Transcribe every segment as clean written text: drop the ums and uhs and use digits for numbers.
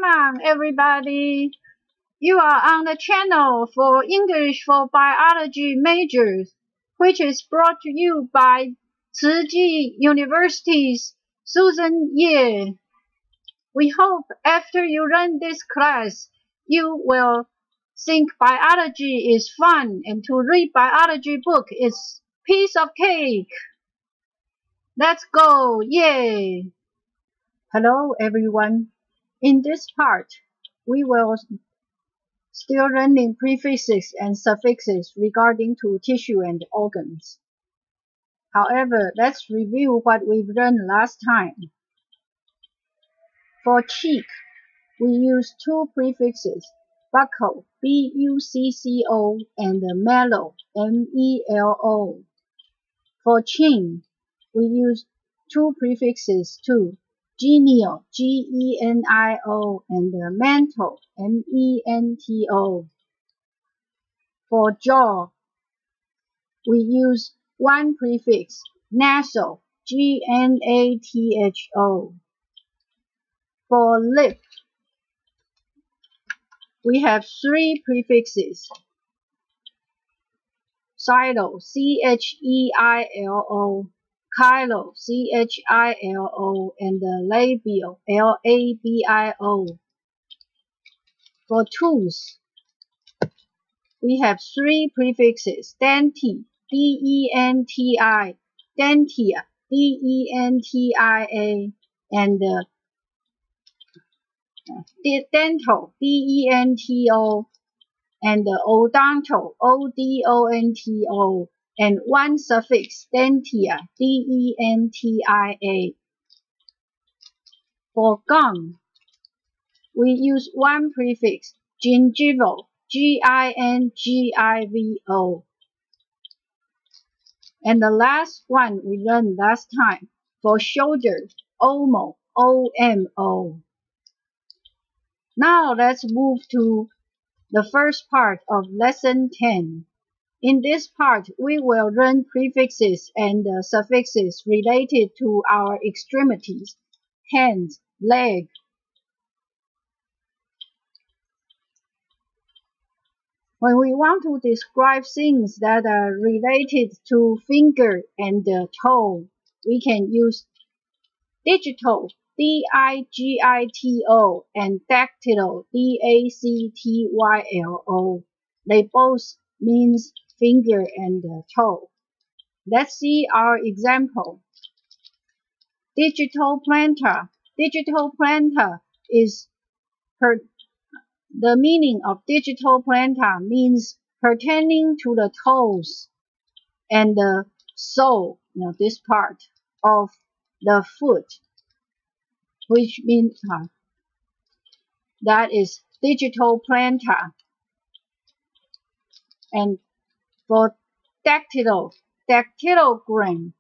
Come on, everybody. You are on the channel for English for Biology majors, which is brought to you by Tsinghua University's Susan Ye. We hope after you learn this class, you will think biology is fun and to read biology book is piece of cake. Let's go, yay! Hello, everyone. In this part, we will still learning prefixes and suffixes regarding to tissue and organs. However, let's review what we've learned last time. For cheek, we use two prefixes, buccal, B-U-C-C-O, and melo, M-E-L-O. For chin, we use two prefixes too, genial, G-E-N-I-O, and mental, M-E-N-T-O. For jaw, we use one prefix, nasal, G-N-A-T-H-O. For lip, we have three prefixes, chilo, C-H-E-I-L-O, chylo, C-H-I-L-O, and labial, L-A-B-I-O. For tooth, we have three prefixes, denti, D-E-N-T-I, dentia, D-E-N-T-I-A, and dental, D-E-N-T-O, and odontal, O-D-O-N-T-O, and one suffix, dentia, D-E-N-T-I-A. For gum, we use one prefix, gingival, G-I-N-G-I-V-O. And the last one we learned last time, for shoulder, omo, O-M-O. Now let's move to the first part of lesson 10. In this part, we will learn prefixes and suffixes related to our extremities, hands, leg. When we want to describe things that are related to finger and toe, we can use digital, D-I-G-I-T-O, and dactylo, D-A-C-T-Y-L-O. They both means finger and toe. Let's see our example. Digitoplantar. Digitoplantar is the meaning of digitoplantar means pertaining to the toes and the sole, this part of the foot, which means that is digitoplantar. And for dactylogram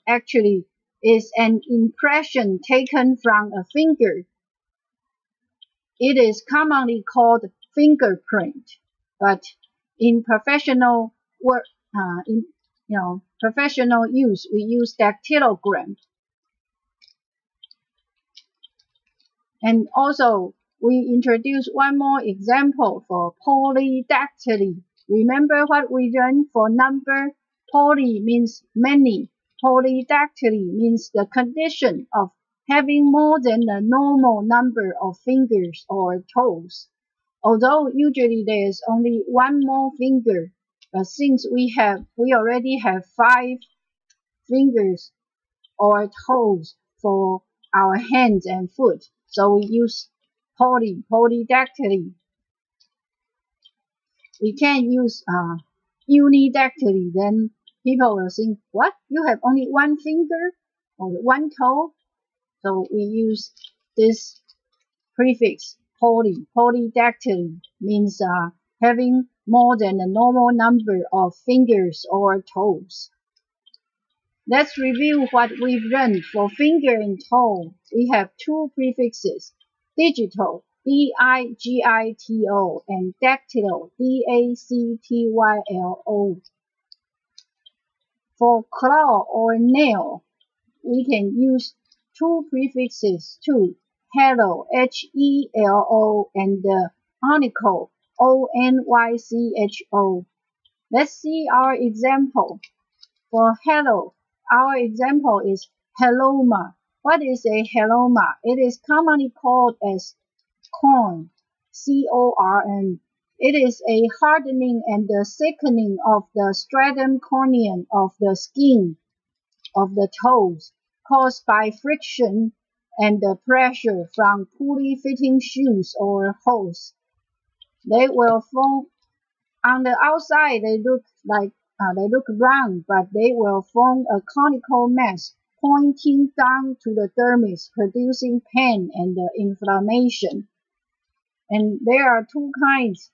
actually is an impression taken from a finger. It is commonly called fingerprint, but in professional work, professional use, we use dactylogram. And also, we introduce one more example for polydactyly. Remember what we learned for number? Poly means many. Polydactyly means the condition of having more than the normal number of fingers or toes. Although usually there is only one more finger, but since we already have 5 fingers or toes for our hands and foot, so we use polydactyly. We can't use unidactyly, then people will think, what? You have only one finger or one toe? So we use this prefix, polydactyly, means having more than the normal number of fingers or toes. Let's review what we've learned for finger and toe. We have two prefixes, digital, D-I-G-I-T-O, and dactylo, D-A-C-T-Y-L-O. For claw or nail, we can use two prefixes too, helo, H-E-L-O, and onycho, O-N-Y-C-H-O. Let's see our example. For helo, our example is heloma. What is a heloma? It is commonly called as corn, C-O-R-N. It is a hardening and thickening of the stratum corneum of the skin of the toes caused by friction and the pressure from poorly fitting shoes or hose. They will form on the outside. They look round, but they will form a conical mass pointing down to the dermis, producing pain and inflammation. And there are two kinds,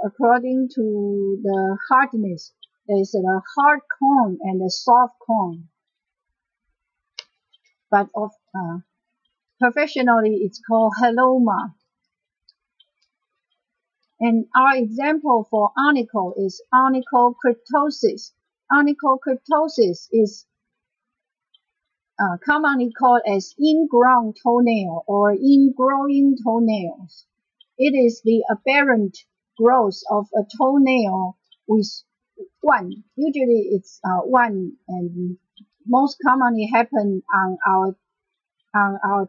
according to the hardness. There's a hard cone and a soft cone. But professionally, it's called heloma. And our example for onycho is onychocryptosis. Onychocryptosis is commonly called as ingrown toenail or ingrowing toenails. It is the aberrant growth of a toenail with one. Usually it's one, and most commonly happen on our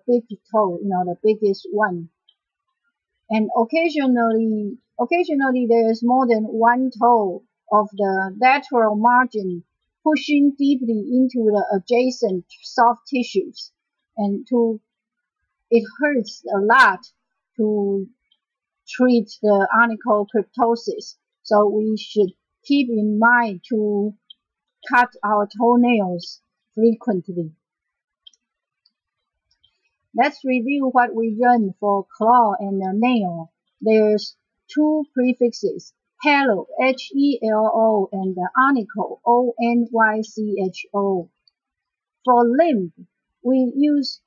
big toe, the biggest one. And occasionally there is more than one toe of the lateral margin pushing deeply into the adjacent soft tissues, and it hurts a lot to treat the onychocryptosis. So we should keep in mind to cut our toenails frequently. Let's review what we learned for claw and nail. There's two prefixes, helo, H-E-L-O, and onycho, O-N-Y-C-H-O. For limb, we use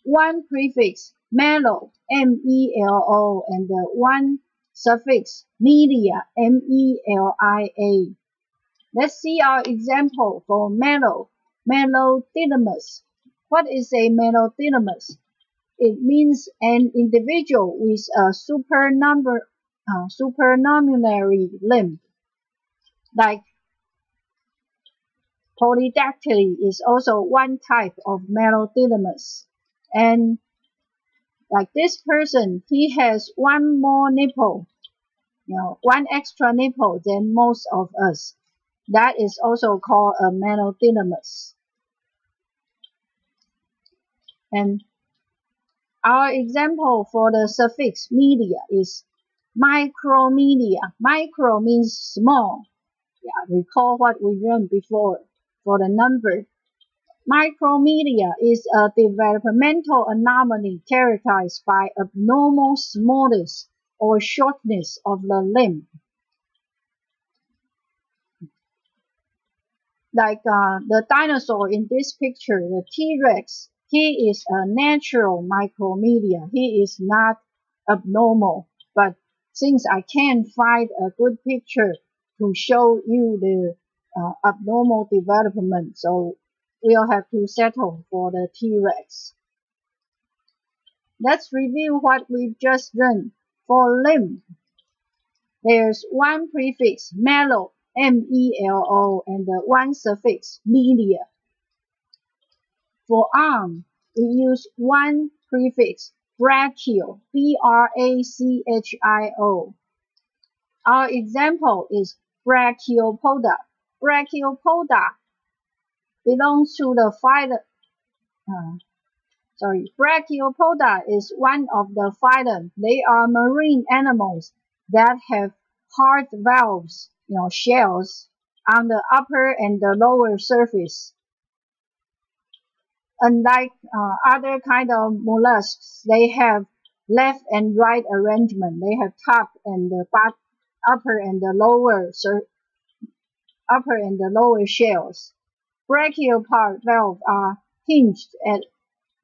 one prefix, melo, M-E-L-O, and one suffix, melia, M-E-L-I-A. Let's see our example for melo, melodidymus. What is a melodidymus? It means an individual with a supernumerary limb. Like polydactyly is also one type of melodidymus. And like this person, he has one more nipple, one extra nipple than most of us. That is also called a melodidymus. And our example for the suffix melia is micromelia. Micro means small. Recall what we learned before for the number. Micromelia is a developmental anomaly characterized by abnormal smallness or shortness of the limb. Like the dinosaur in this picture, the T-Rex, he is a natural micromelia. He is not abnormal. But since I can't find a good picture to show you the abnormal development, so we'll have to settle for the T-Rex. Let's review what we've just learned. For limb, there's one prefix, melo, M-E-L-O, and one suffix, melia. For arm, we use one prefix, brachio, B-R-A-C-H-I-O. Our example is brachiopoda. Brachiopoda belongs to the Brachiopoda is one of the phylum. They are marine animals that have hard valves, shells on the upper and the lower surface. Unlike other kind of mollusks, they have left and right arrangement. They have top and the upper and the lower shells. Brachiopod valves are hinged at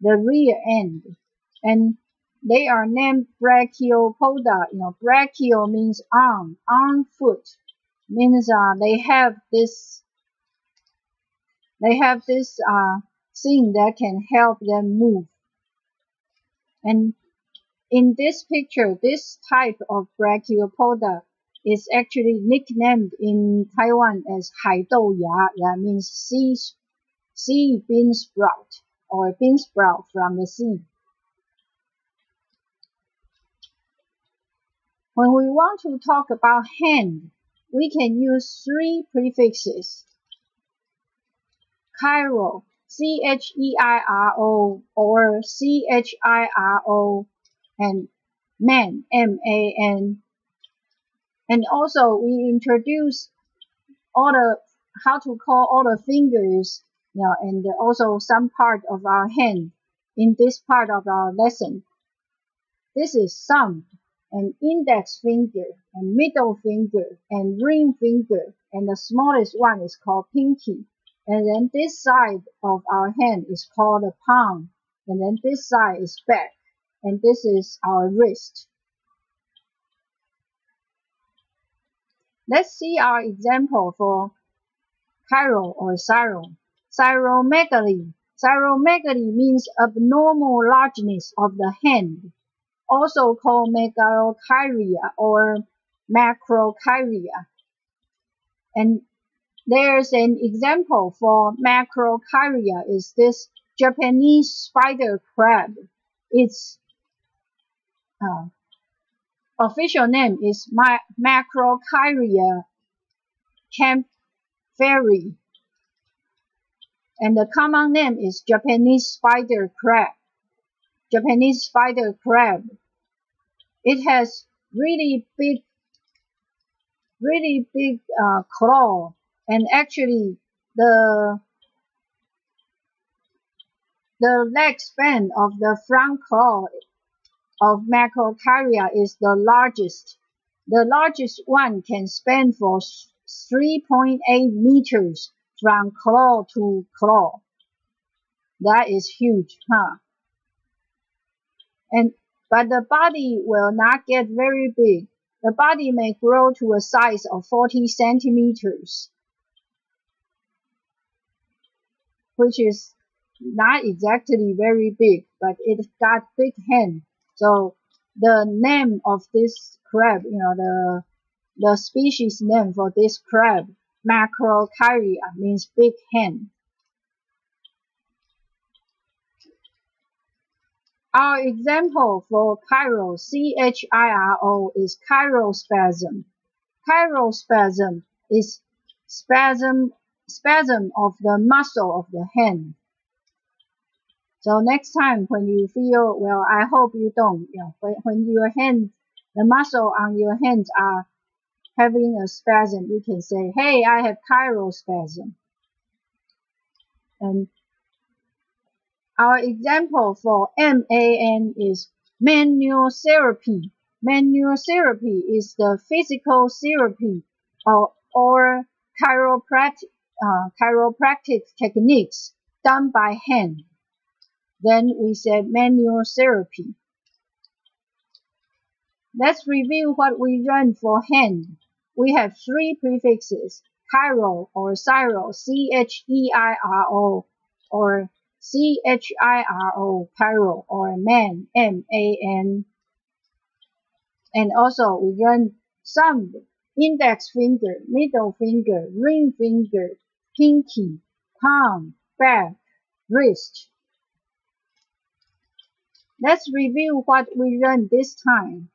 the rear end, and they are named brachiopoda. Brachio means arm, foot means they have this thing that can help them move. And in this picture, this type of brachiopoda is actually nicknamed in Taiwan as 海豆芽, that means sea bean sprout, or bean sprout from the sea. When we want to talk about hand, we can use three prefixes: chiro, C-H-E-I-R-O, or C-H-I-R-O, and man, M-A-N. And also we introduce how to call all the fingers, and also some part of our hand in this part of our lesson. This is thumb, and index finger, and middle finger, and ring finger, and the smallest one is called pinky. And then this side of our hand is called the palm, and then this side is back, and this is our wrist. Let's see our example for chiro or cheiromegaly. Cheiromegaly means abnormal largeness of the hand, also called megalocheiria or macrocheira. And there's an example for macrocheira is this Japanese spider crab. Its official name is Macrocheira kaempferi, and the common name is Japanese spider crab. It has really big claw, and actually the leg span of the front claw of Macrocheira is the largest. The largest one can span for 3.8 meters from claw to claw. That is huge, huh? But the body will not get very big. The body may grow to a size of 40 centimeters, which is not exactly very big, but it got big hand. So the name of this crab, the species name for this crab, Macrocheira, means big hand. Our example for chiro, C-H-I-R-O, is chirospasm. Chirospasm is spasm of the muscle of the hand. So next time when you feel, well, I hope you don't, when your hand, the muscle on your hands are having a spasm, you can say, hey, I have chirospasm. And our example for MAN is manual therapy. Manual therapy is the physical therapy or chiropractic techniques done by hand. Then we said manual therapy. Let's review what we learned for hand. We have three prefixes: chiro or chiro, C-H-E-I-R-O, or C-H-I-R-O, chiro, or man, M-A-N. And also we learned thumb, index finger, middle finger, ring finger, pinky, palm, back, wrist. Let's review what we learned this time.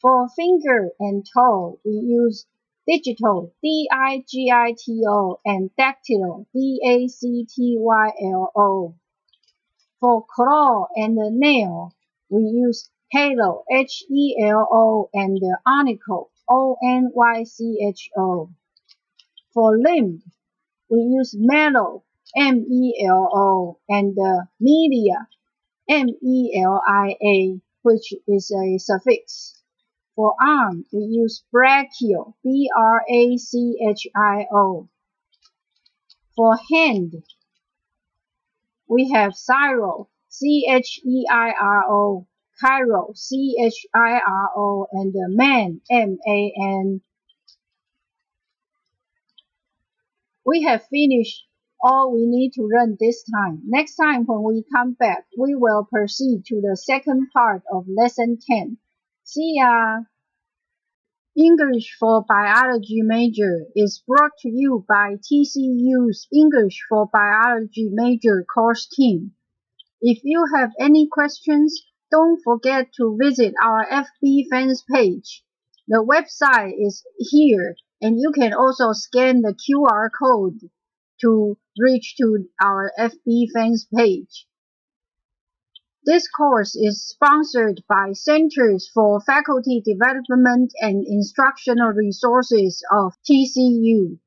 For finger and toe, we use digital, D-I-G-I-T-O, and dactylo, D-A-C-T-Y-L-O. For claw and nail, we use halo, H-E-L-O, and onycho, O-N-Y-C-H-O. For limb, we use melo, M-E-L-O, and melia, M-E-L-I-A, which is a suffix. For arm, we use brachio, B-R-A-C-H-I-O. For hand, we have chiro, C-H-E-I-R-O, chiro, C-H-I-R-O, and man, M-A-N. We have finished all we need to learn this time. Next time when we come back, we will proceed to the second part of Lesson 10. See ya! English for Biology Major is brought to you by TCU's English for Biology Major course team. If you have any questions, don't forget to visit our FB fans page. The website is here, and you can also scan the QR code to reach to our FB fans page. This course is sponsored by Centers for Faculty Development and Instructional Resources of TCU.